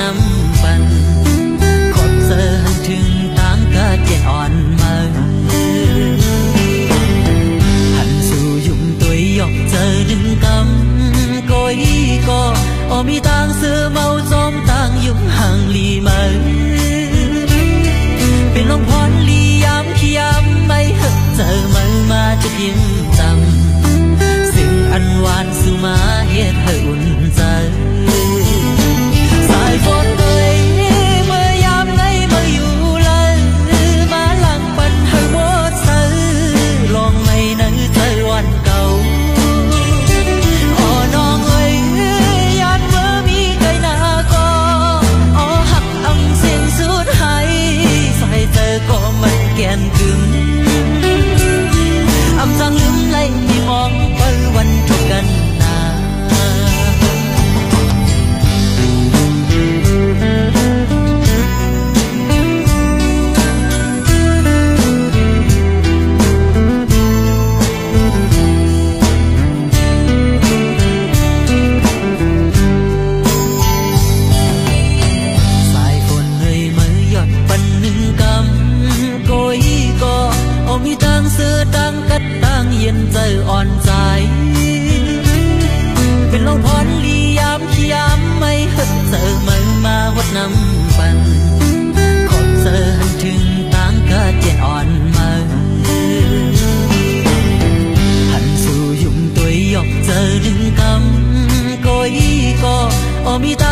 năm phần khót giờ hành trình táng cả chuyện on mơ hành dù dùng tuổi dọc giờ đừng cắm cối co o mi tang xưa mau gióm tang dùng hàng lì mơเป็นลมพรลียามที่ยามไม่หึกเจอมือมาจะเพียงจำสิ่งอันหวานสู่มาเหตุให้อุ่นใจสายฝนเคยเมื่อยามไหนมาอยู่เลยมาหลังปันให้หมดเสือลองไม่นึกเจอวันเก่าอ๋อน้องเอ้ยยานเมื่อมีใครหน้าก็อ๋อหักอำเสียงสุดให้เจอก็มันแก่นกึ่มอำจังลืมไล่ที่มองเปิดวันทุกกันนามีตังซื้อตังกัดตังเย็นใจอ่อนใจเป็นลมพรลียามที่ยามไม่หึกเจอมือมาวัดน้ำปันขอบเจอหันถึงตังกัดเย็นอ่อนมาหันสู่ยุ่งตัวหยอกเจอดึงกำโกยก็มีตา